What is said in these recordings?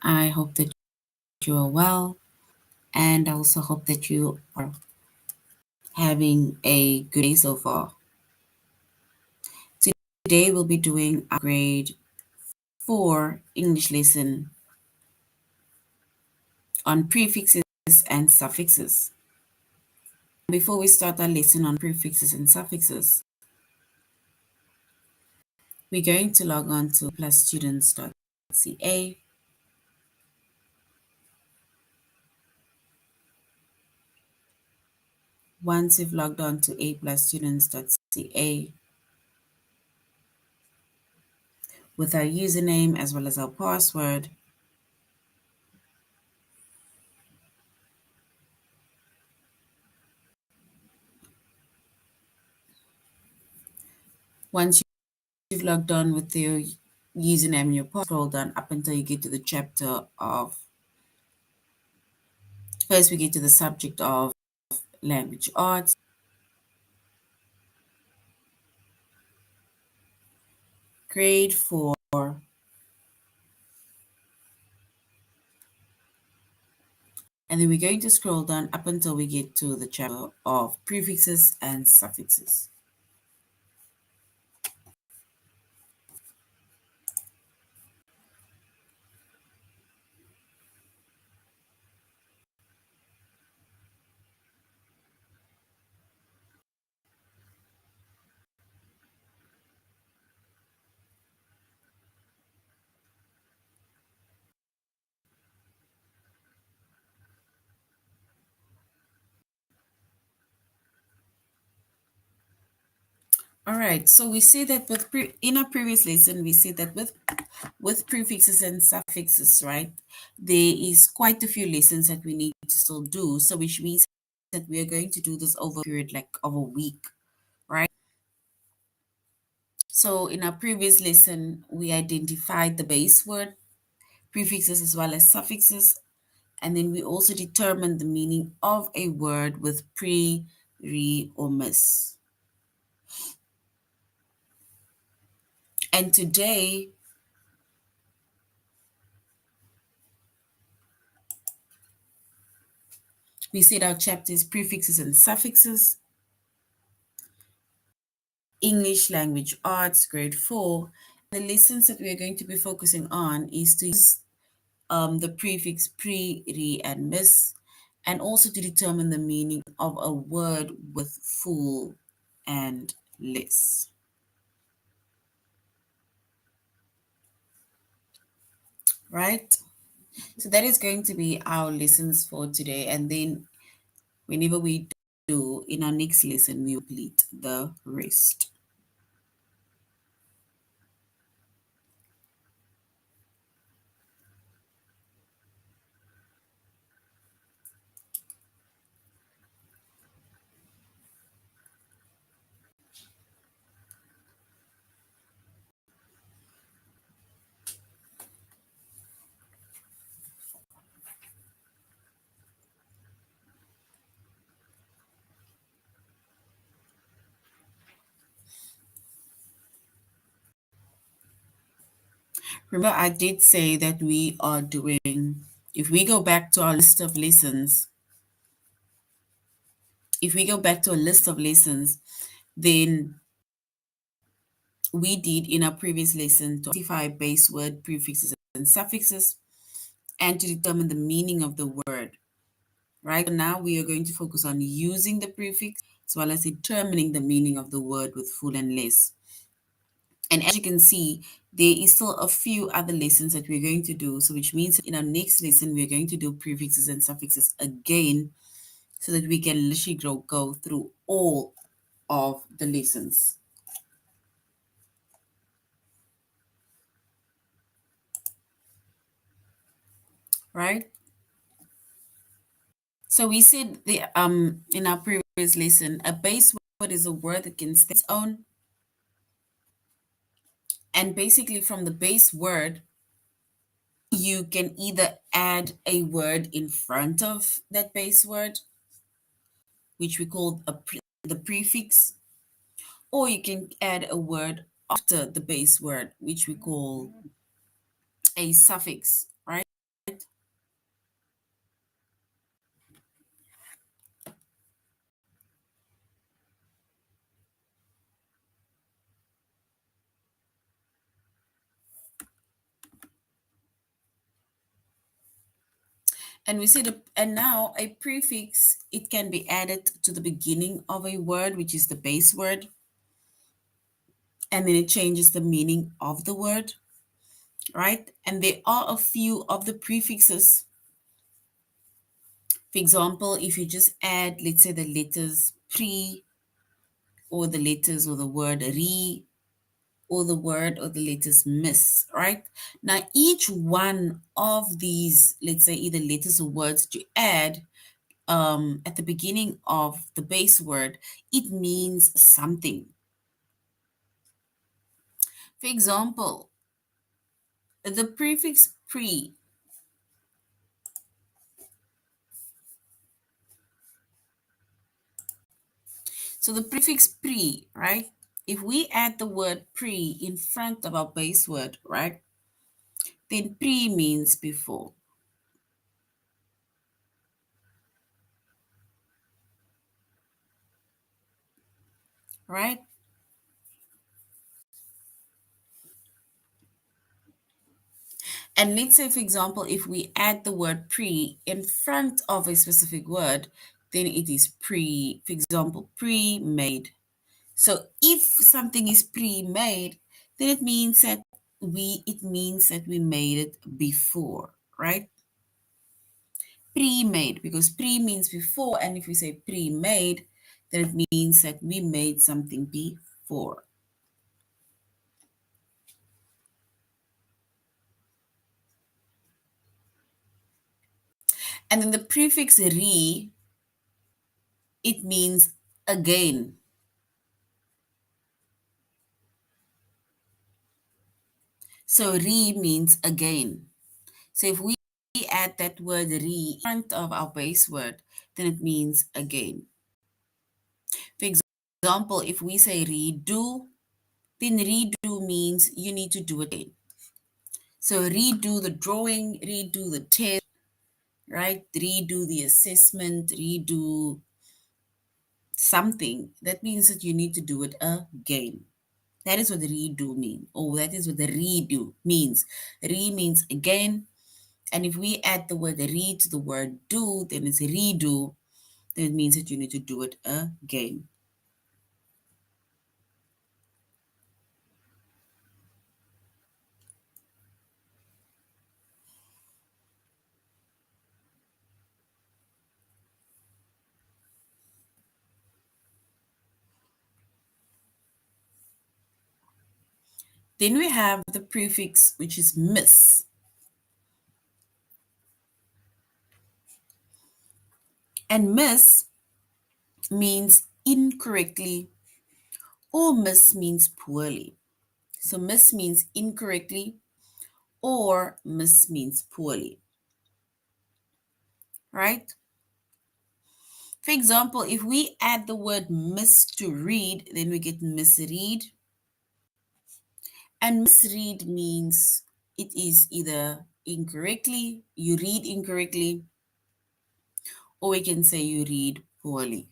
I hope that you are well, and I also hope that you are having a good day so far. Today we'll be doing our grade 4 English lesson on prefixes and suffixes. Before we start our lesson on prefixes and suffixes, we're going to log on to plusstudents.ca. Once you've logged on to aplusstudents.ca with our username as well as our password, once you've logged on with your username and your password, scroll down up until you get to the chapter of, first we get to the subject of language arts, grade 4, and then we're going to scroll down up until we get to the chapter of prefixes and suffixes. All right, so we see that in our previous lesson, we see that with prefixes and suffixes, right, there is quite a few lessons that we need to still do. So which means that we are going to do this over a period like of a week, right? So in our previous lesson, we identified the base word, prefixes as well as suffixes, and then we also determined the meaning of a word with pre, re, or miss. And today, we said our chapters prefixes and suffixes, English language arts, grade 4. The lessons that we are going to be focusing on is to use the prefix pre, re, and miss, and also to determine the meaning of a word with full and less. Right? So that is going to be our lessons for today. And then whenever we do, in our next lesson, we will complete the rest. Remember, I did say that we are doing, if we go back to our list of lessons, then we did in our previous lesson to identify base word, prefixes, and suffixes, and to determine the meaning of the word, right? So now we are going to focus on using the prefix as well as determining the meaning of the word with full and less. And as you can see, there is still a few other lessons that we're going to do. So which means in our next lesson, we're going to do prefixes and suffixes again so that we can literally go through all of the lessons. Right? So we said the in our previous lesson, a base word is a word that can stand its own. And basically from the base word, you can either add a word in front of that base word, which we call the prefix, or you can add a word after the base word, which we call a suffix, right? And we see and now a prefix, it can be added to the beginning of a word, which is the base word, and then it changes the meaning of the word, right? And there are a few of the prefixes. For example, if you just add, let's say, the letters pre, or the letters or the word re, or the word or the letters miss, right? Now, each one of these, let's say, either letters or words that you add at the beginning of the base word, it means something. For example, the prefix pre. So the prefix pre, right? If we add the word pre in front of our base word, right? Then pre means before, right? And let's say, for example, if we add the word pre in front of a specific word, then it is pre, for example, pre-made. So if something is pre-made, then it means that we made it before, right? Pre-made, because pre means before, and if we say pre-made, then it means that we made something before. And then the prefix re, it means again. So re means again. So if we add that word re in front of our base word, then it means again. For example, if we say redo, then redo means you need to do it again. So redo the drawing, redo the test, right? Redo the assessment, redo something. That means that you need to do it again. That is what the redo means. Oh, that is what the redo means. Re means again. And if we add the word re to the word do, then it's redo. Then it means that you need to do it again. Then we have the prefix, which is miss. And miss means incorrectly, or miss means poorly. So miss means incorrectly, or miss means poorly, right? For example, if we add the word miss to read, then we get misread. And misread means it is either incorrectly, you read incorrectly, or we can say you read poorly.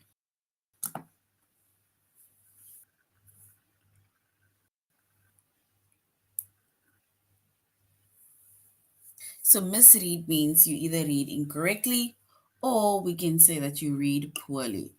So misread means you either read incorrectly, or we can say that you read poorly.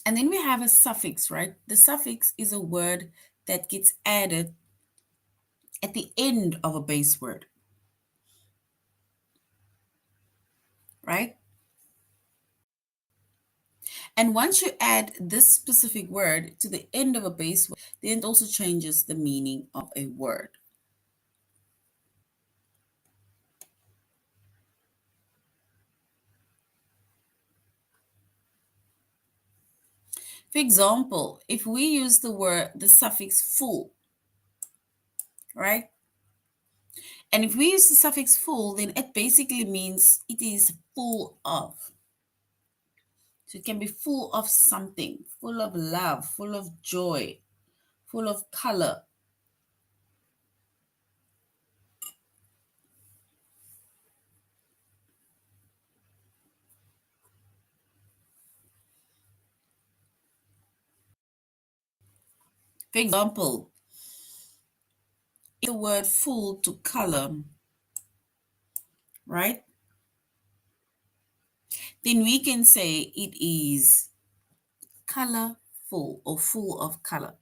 And then we have a suffix, right? The suffix is a word that gets added at the end of a base word, right? And once you add this specific word to the end of a base word, then it also changes the meaning of a word. For example, if we use the suffix full, right? And if we use the suffix full, then it basically means it is full of. So it can be full of something, full of love, full of joy, full of color. For example, if the word full to color, right? Then we can say it is colorful or full of color.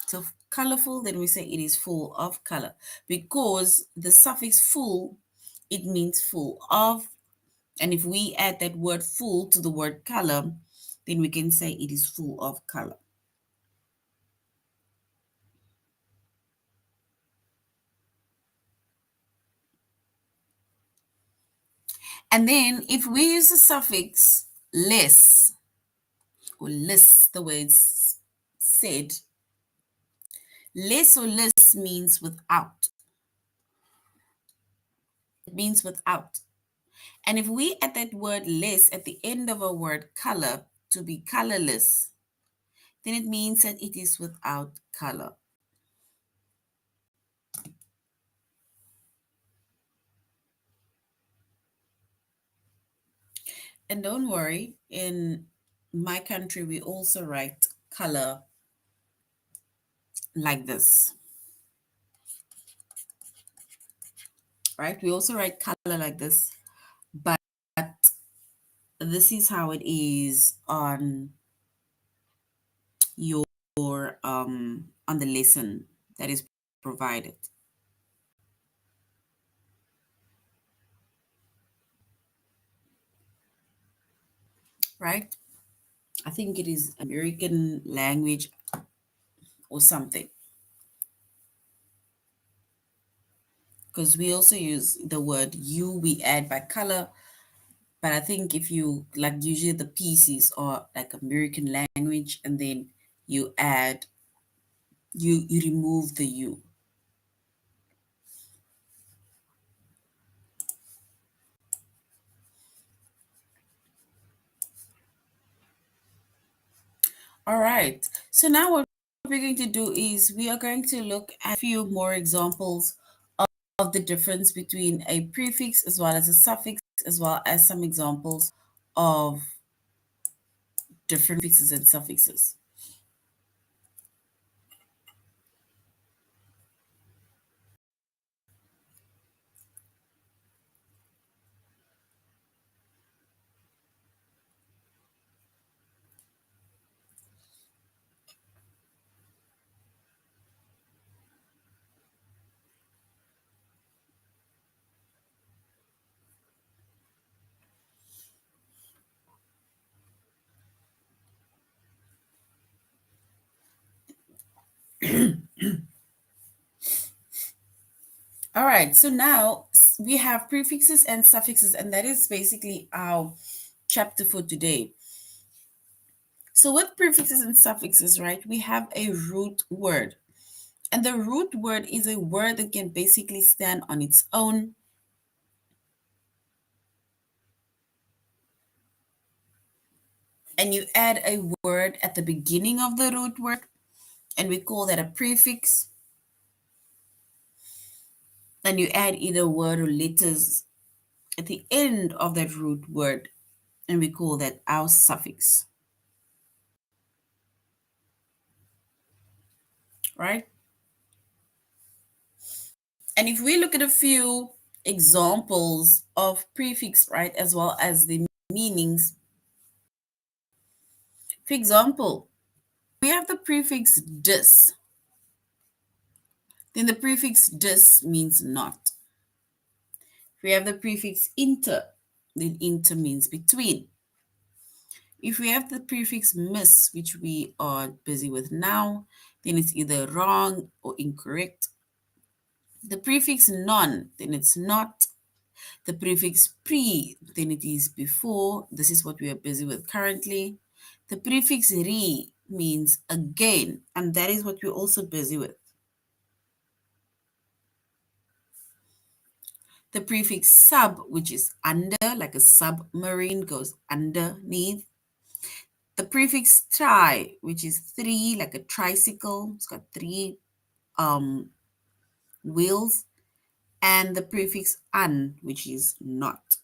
So colorful, then we say it is full of color because the suffix full, it means full of. And if we add that word full to the word color, then we can say it is full of color. And then if we use the suffix less or less, the words said, less or less means without. It means without. And if we add that word less at the end of a word color to be colorless, then it means that it is without color. And don't worry, in my country, we also write color like this, right? We also write color like this, but this is how it is on your on the lesson that is provided. Right? I think it is American language or something. Because we also use the word you, we add by color. But I think if you like, usually the pieces are like American language, and then you add, you remove the you. All right. So now what we're going to do is we are going to look at a few more examples of the difference between a prefix as well as a suffix, as well as some examples of different prefixes and suffixes. All right, so now we have prefixes and suffixes, and that is basically our chapter for today. So with prefixes and suffixes, right, we have a root word. And the root word is a word that can basically stand on its own. And you add a word at the beginning of the root word, and we call that a prefix. And you add either word or letters at the end of that root word, and we call that our suffix. Right? And if we look at a few examples of prefix, right, as well as the meanings. For example, we have the prefix dis. Then the prefix dis means not. If we have the prefix inter, then inter means between. If we have the prefix mis, which we are busy with now, then it's either wrong or incorrect. The prefix non, then it's not. The prefix pre, then it is before. This is what we are busy with currently. The prefix re means again, and that is what we're also busy with. The prefix sub, which is under, like a submarine goes underneath. The prefix tri, which is three, like a tricycle, it's got three um, wheels, and the prefix un, which is not.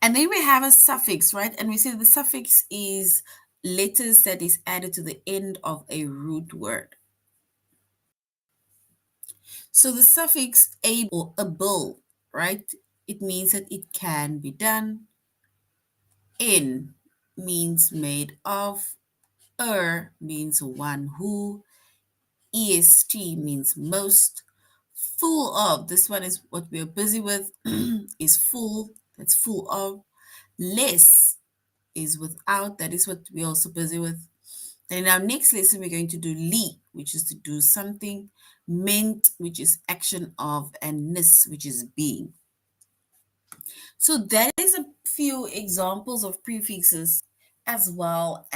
And then we have a suffix, right? And we say the suffix is letters that is added to the end of a root word. So the suffix able or able, right? It means that it can be done. In means made of. Means one who. Est means most. Full of, this one is what we are busy with, is full, that's full of. Less is without, that is what we're also busy with. And in our next lesson, we're going to do li, which is to do something, meant, which is action of, and nis, which is being. So that is a few examples of prefixes as well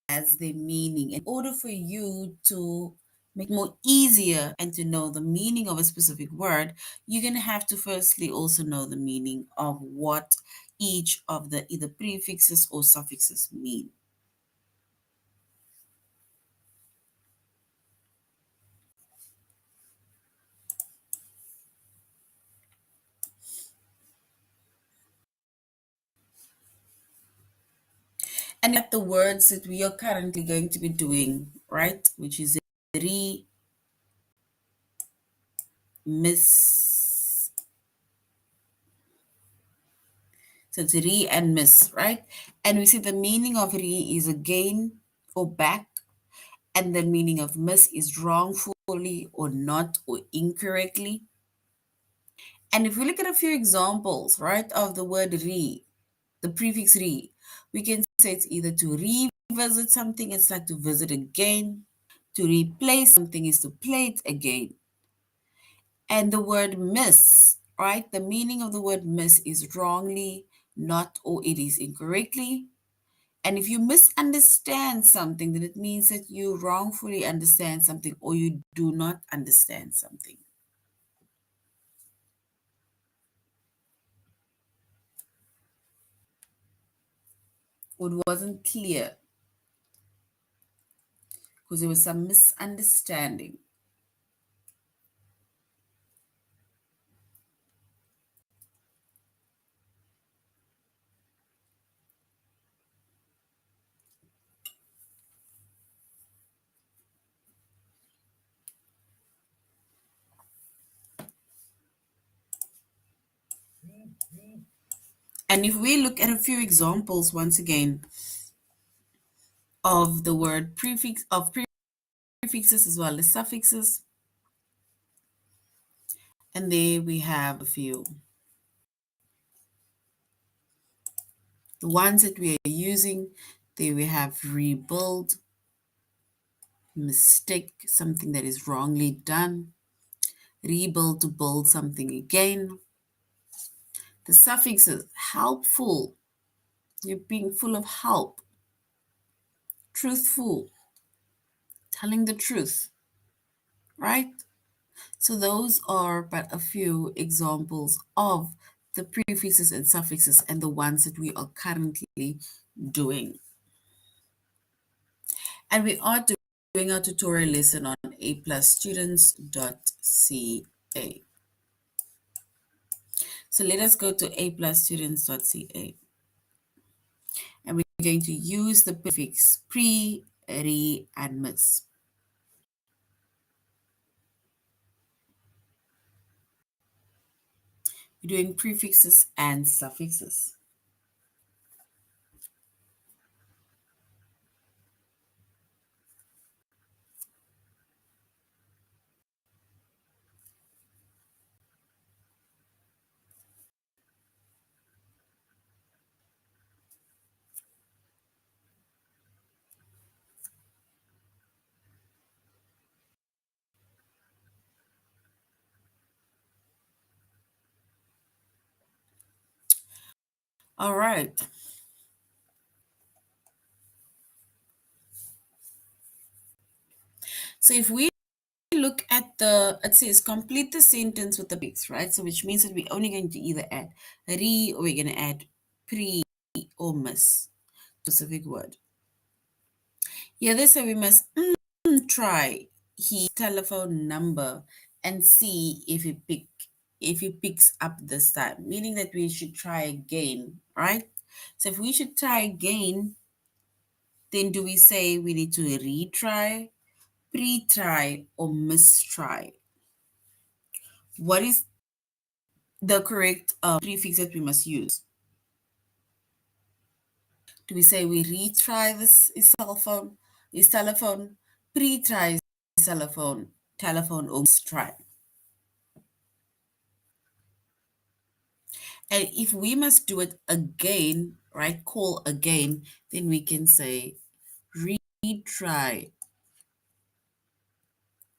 as their meaning. In order for you to make it more easier and to know the meaning of a specific word, you're going to have to firstly also know the meaning of what each of the either prefixes or suffixes mean. And at the words that we are currently going to be doing, right, which is re, miss. So it's re and miss, right? And we see the meaning of re is again or back, and the meaning of miss is wrongfully or not or incorrectly. And if we look at a few examples, right, of the word re, the prefix re, we can say it's either to revisit something, it's like to visit again. To replace something is to play it again. And the word miss, right? The meaning of the word miss is wrongly, not, or it is incorrectly. And if you misunderstand something, then it means that you wrongfully understand something or you do not understand something. Or it wasn't clear because there was some misunderstanding. And if we look at a few examples once again of the word prefixes as well as suffixes, and there we have a few. The ones that we are using, there we have rebuild, mistake, something that is wrongly done, rebuild, to build something again. The suffixes, helpful, you're being full of help, truthful, telling the truth, right? So those are but a few examples of the prefixes and suffixes and the ones that we are currently doing. And we are doing our tutorial lesson on aplusstudents.ca. So let us go to aplusstudents.ca. And we're going to use the prefix pre, re, and miss. We're doing prefixes and suffixes. All right. So if we look at it says complete the sentence with the prefix, right? So which means that we're only going to either add re or we're going to add pre or miss specific word. Yeah, they say we must try his telephone number and see if he picks up this time, meaning that we should try again, right? So if we should try again, then do we say we need to retry, pre-try, or mistry? What is the correct prefix that we must use? Do we say we retry this his cell phone, his telephone, pre-try his telephone, or mistry? And if we must do it again, right, call again, then we can say retry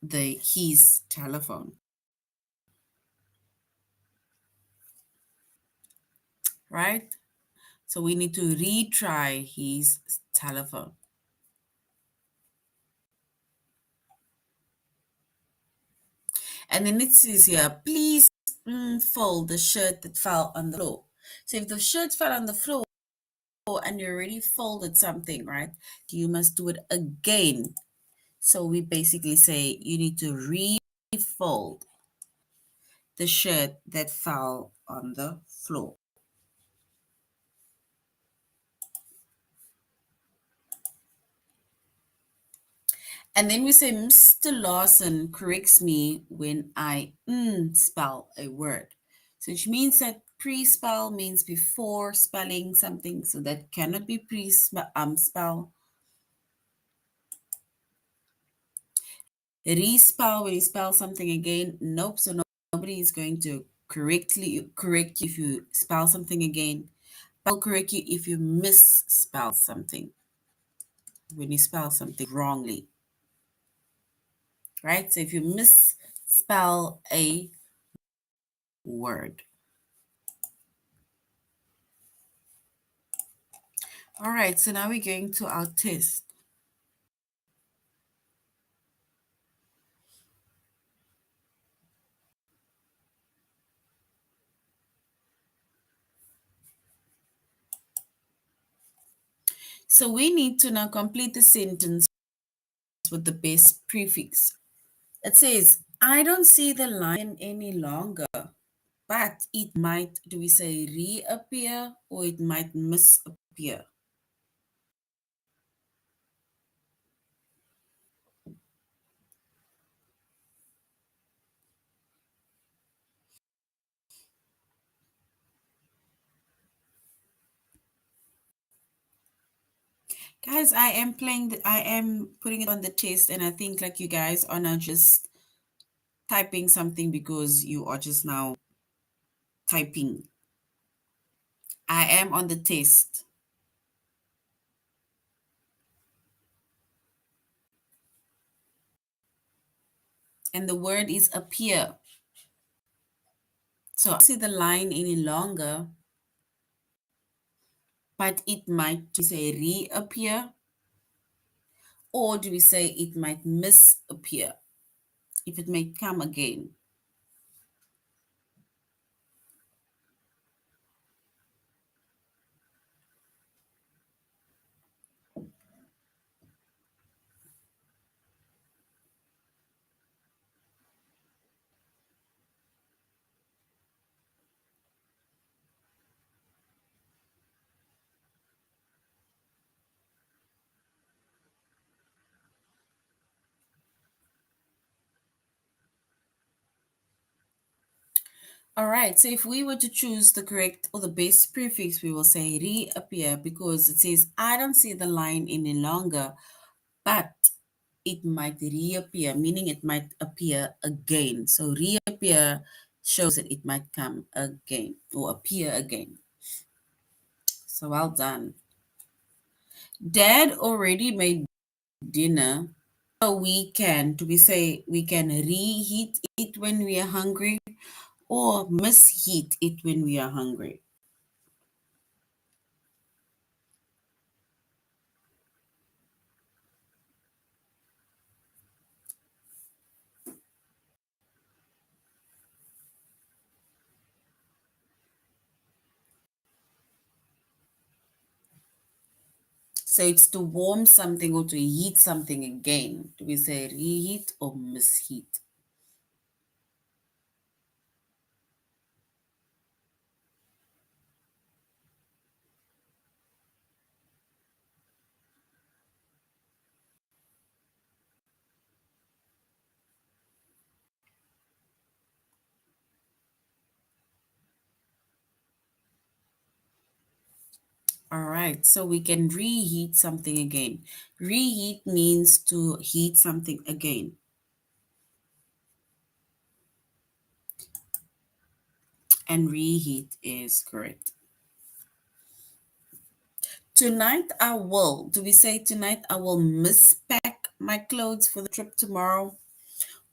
his telephone, right? So we need to retry his telephone. And then it says here, please fold the shirt that fell on the floor. So if the shirt fell on the floor and you already folded something, right, you must do it again. So we basically say you need to refold the shirt that fell on the floor. And then we say Mr. Lawson corrects me when I spell a word. So which means that pre-spell means before spelling something, so that cannot be spell. Respell when you spell something again, nope. So nobody is going to correct you if you spell something again. I'll correct you if you misspell something, when you spell something wrongly, right? So if you misspell a word. All right, so now we're going to our test. So we need to now complete the sentence with the best prefix. It says, I don't see the line any longer, but it might, do we say reappear or it might misappear? Guys, I am putting it on the test, and I think like you guys are now just typing something because you are just now typing. I am on the test. And the word is appear. So I don't see the line any longer, but it might, do we say reappear, or do we say it might misappear, if it may come again? All right, so if we were to choose the correct or the best prefix, we will say reappear, because it says, I don't see the line any longer, but it might reappear, meaning it might appear again. So reappear shows that it might come again or appear again. So well done. Dad already made dinner. So do we say we can reheat it when we are hungry or misheat it when we are hungry? So it's to warm something or to heat something again. Do we say reheat or misheat? All right, so we can reheat something again. Reheat means to heat something again. And reheat is correct. Tonight I will. Do we say tonight I will mispack my clothes for the trip tomorrow?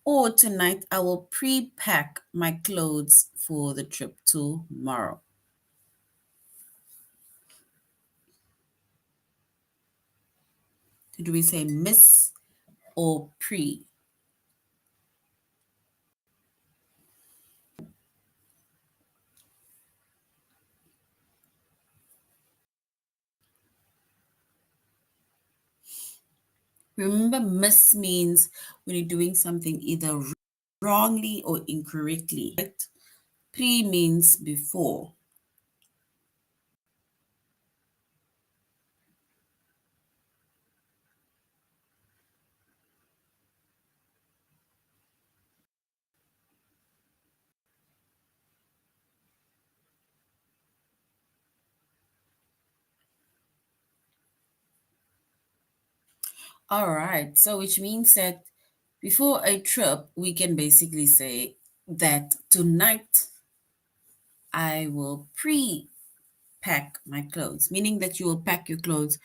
Or tonight I will pre-pack my clothes for the trip tomorrow? Do we say miss or pre? Remember, miss means when you're doing something either wrongly or incorrectly. Right? Pre means before. All right. So, which means that before a trip, we can basically say that tonight I will pre pack my clothes, meaning that you will pack your clothes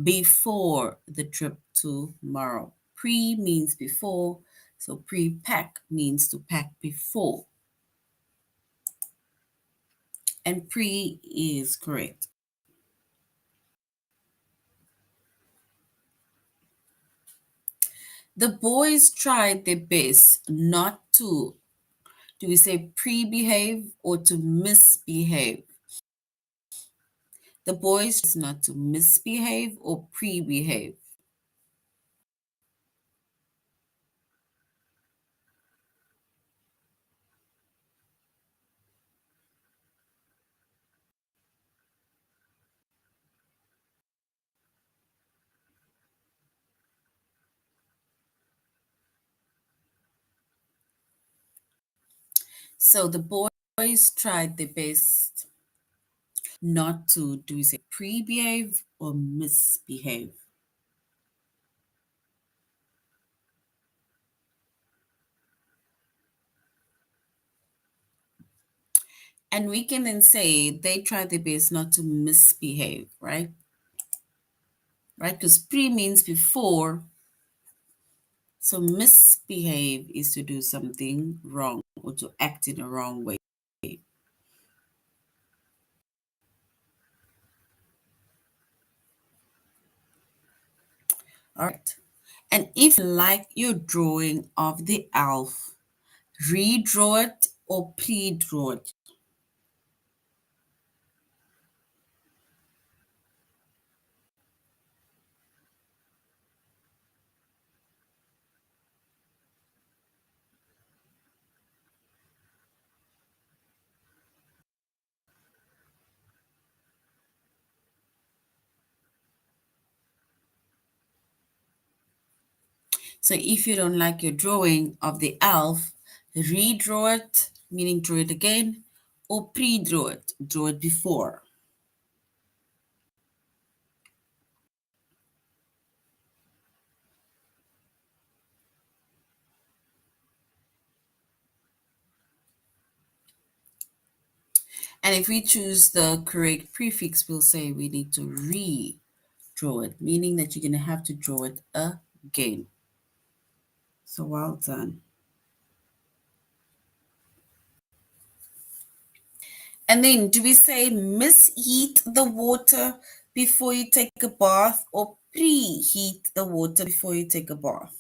before the trip tomorrow. Pre means before, so pre pack means to pack before, and pre is correct. The boys tried their best not to, do we say pre behave or to misbehave? The boys is not to misbehave or pre behave. So the boys tried their best not to, do we say pre behave or misbehave? And we can then say they tried their best not to misbehave, right? Right? Because pre means before. So misbehave is to do something wrong or to act in a wrong way. All right. And if you like your drawing of the elf, redraw it or pre-draw it. So if you don't like your drawing of the elf, redraw it, meaning draw it again, or pre-draw it, draw it before. And if we choose the correct prefix, we'll say we need to redraw it, meaning that you're going to have to draw it again. So well done. And then do we say misheat the water before you take a bath or preheat the water before you take a bath?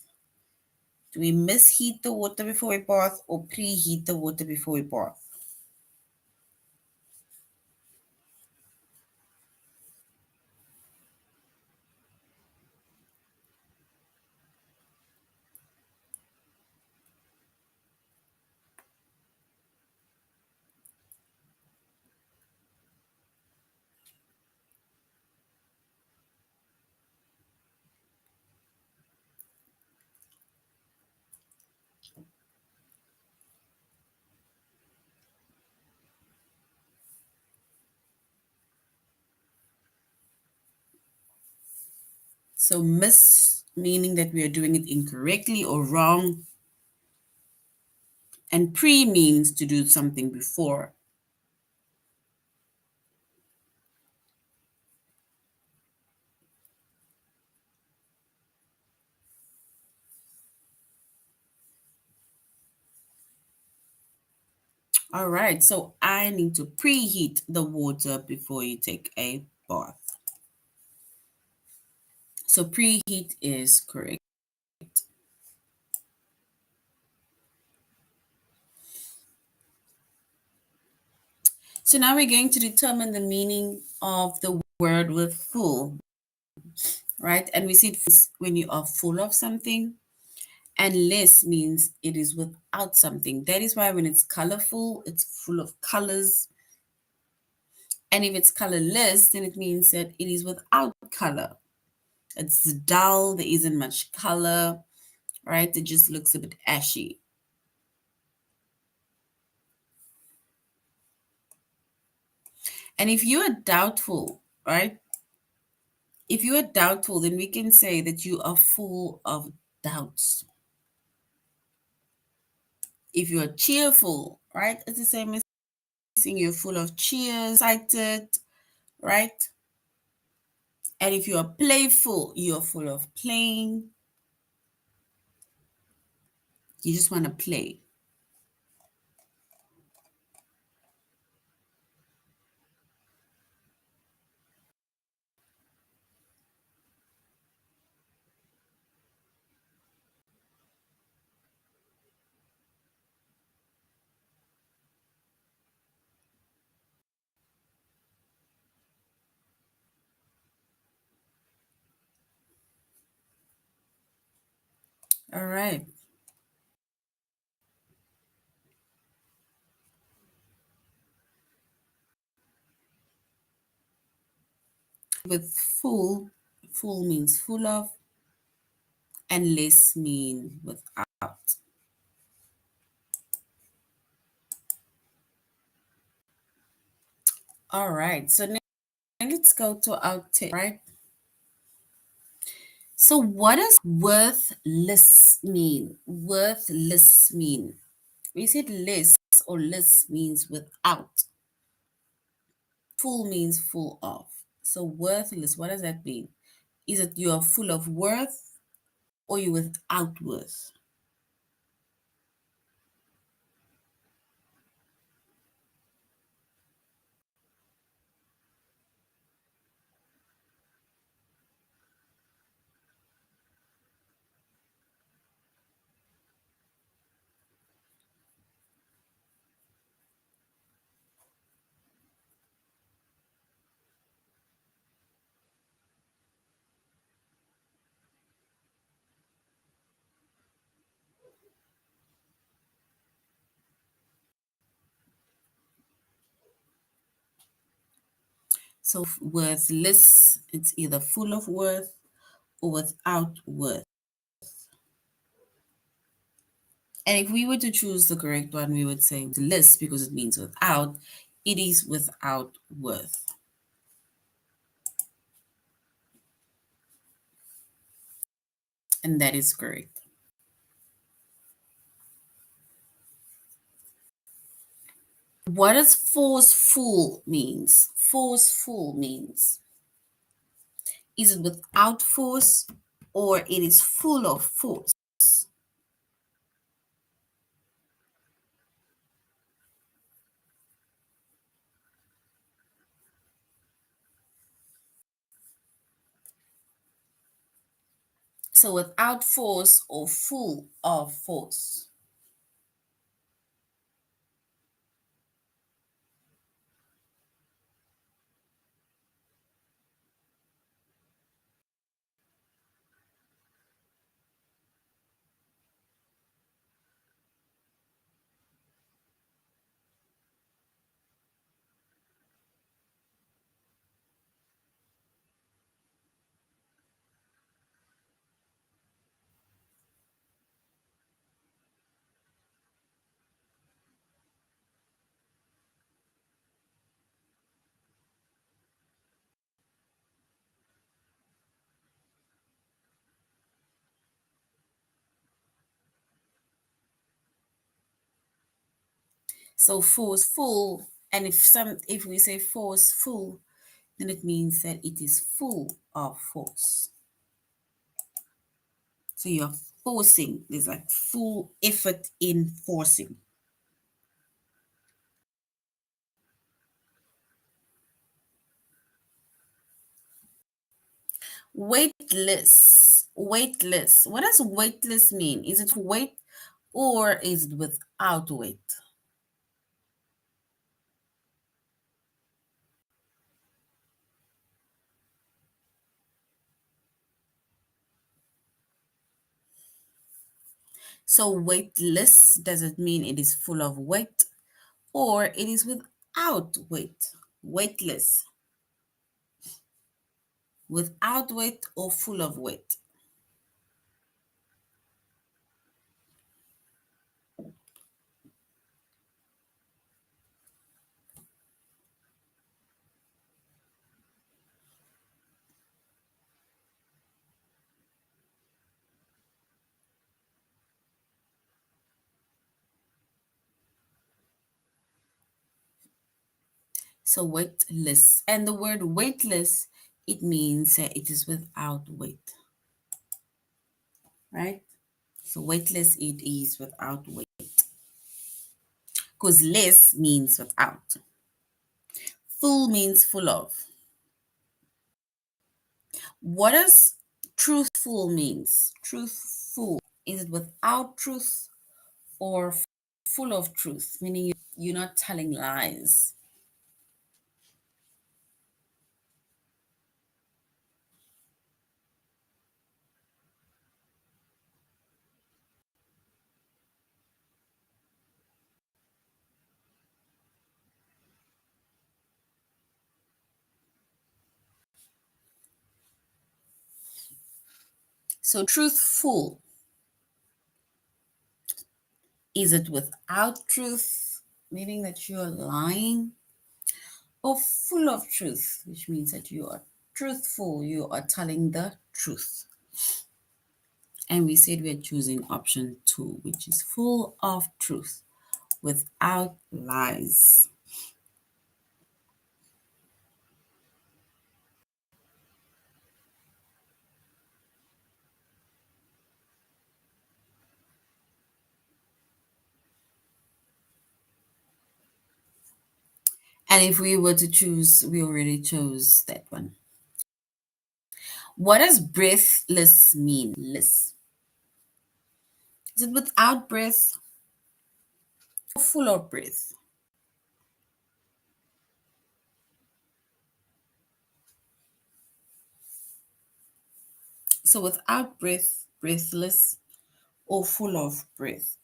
Do we misheat the water before we bath or preheat the water before we bath? So miss meaning that we are doing it incorrectly or wrong, and pre means to do something before. All right, so I need to preheat the water before you take a bath. So preheat is correct. So now we're going to determine the meaning of the word with full, right? And we see it when you are full of something, and less means it is without something. That is why when it's colorful, it's full of colors. And if it's colorless, then it means that it is without color. It's dull, there isn't much color, right? It just looks a bit ashy. And if you are doubtful, right? If you are doubtful, then we can say that you are full of doubts. If you are cheerful, right? It's the same as saying you're full of cheer, excited, right? And if you are playful, you're full of playing. You just want to play. All right. With full, full means full of, and less mean without. All right. So now let's go to our tip, right? So what does worthless mean? Worthless mean. We said less or less means without. Full means full of. So worthless, what does that mean? Is it you are full of worth or you without worth? So worthless, it's either full of worth or without worth. And if we were to choose the correct one, we would say less because it means without. It is without worth. And that is correct. What does forceful means? Forceful means is it without force or it is full of force? So without force or full of force. So forceful, and if we say forceful, then it means that it is full of force. So you're forcing, there's like full effort in forcing. Weightless. Weightless. What does weightless mean? Is it weight or is it without weight? So weightless, does it mean it is full of weight or it is without weight? Weightless. Without weight or full of weight? So weightless. And the word weightless, it means that it is without weight, right? So weightless, it is without weight. Because less means without. Full means full of. What does truthful means? Truthful. Is it without truth or full of truth? Meaning you're not telling lies. So truthful. Is it without truth, meaning that you're lying? Or full of truth, which means that you are truthful, you are telling the truth. And we said we're choosing option 2, which is full of truth without lies. And if we were to choose, we already chose that one. What does breathless mean? Less. Is it without breath or full of breath? So without breath, breathless, or full of breath?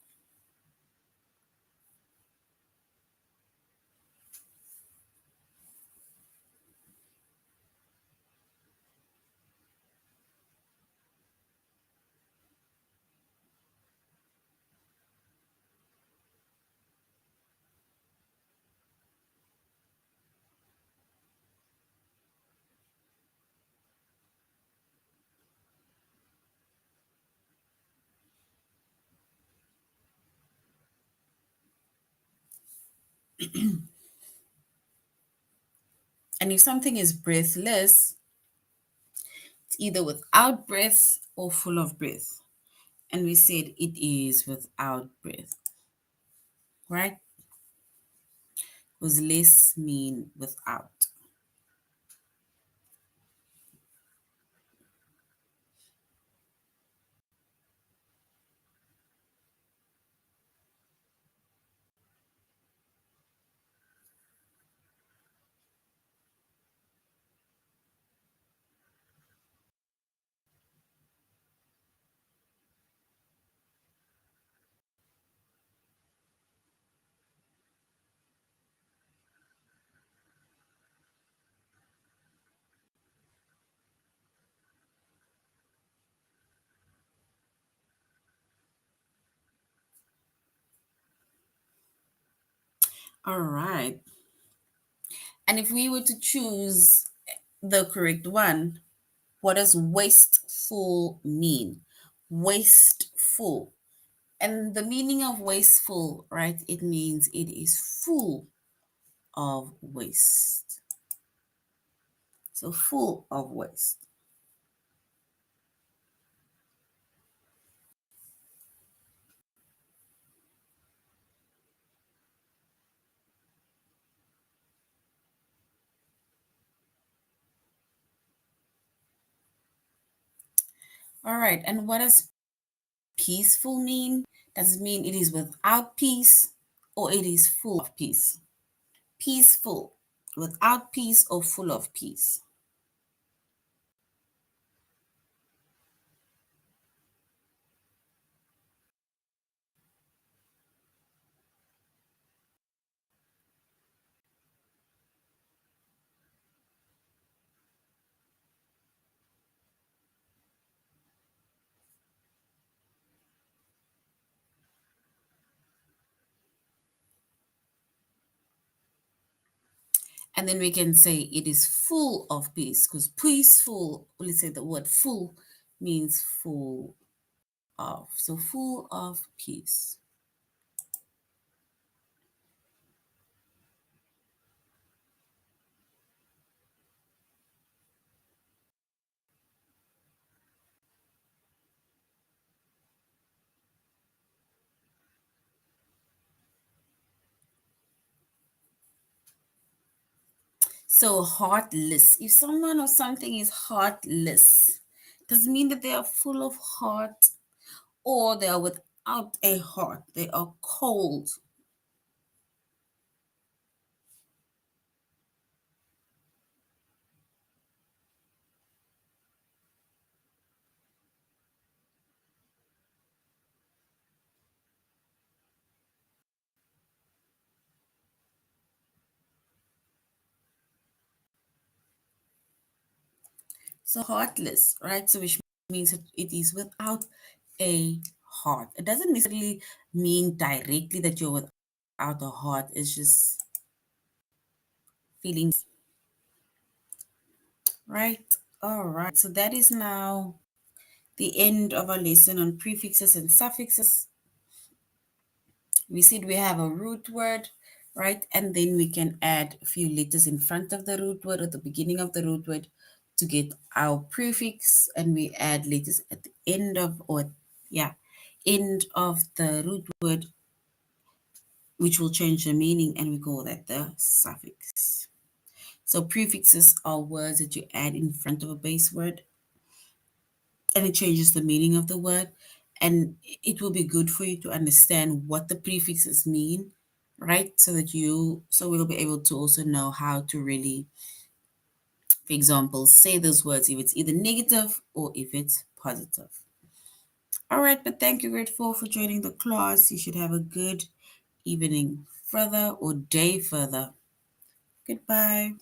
And if something is breathless, it's either without breath or full of breath. And we said it is without breath, right? Because less mean without. All right. And if we were to choose the correct one, what does wasteful mean? Wasteful. And the meaning of wasteful, right? It means it is full of waste. So full of waste. All right. And what does peaceful mean? Does it mean it is without peace or it is full of peace? Peaceful, without peace or full of peace? And then we can say it is full of peace because peaceful, let's say the word full means full of. So full of peace. So heartless. If someone or something is heartless, does it mean that they are full of heart or they are without a heart? They are cold. So heartless, right? So which means that it is without a heart. It doesn't necessarily mean directly that you're without a heart. It's just feelings, right? All right. So that is now the end of our lesson on prefixes and suffixes. We said we have a root word, right? And then we can add a few letters in front of the root word or the beginning of the root word to get our prefix, and we add letters at the end of, or yeah, end of the root word, which will change the meaning, and we call that the suffix. So prefixes are words that you add in front of a base word and it changes the meaning of the word. And it will be good for you to understand what the prefixes mean, right? So we'll be able to also know how to really, for example, say those words if it's either negative or if it's positive. All right, but thank you, Grateful, for joining the class. You should have a good evening further or day further. Goodbye.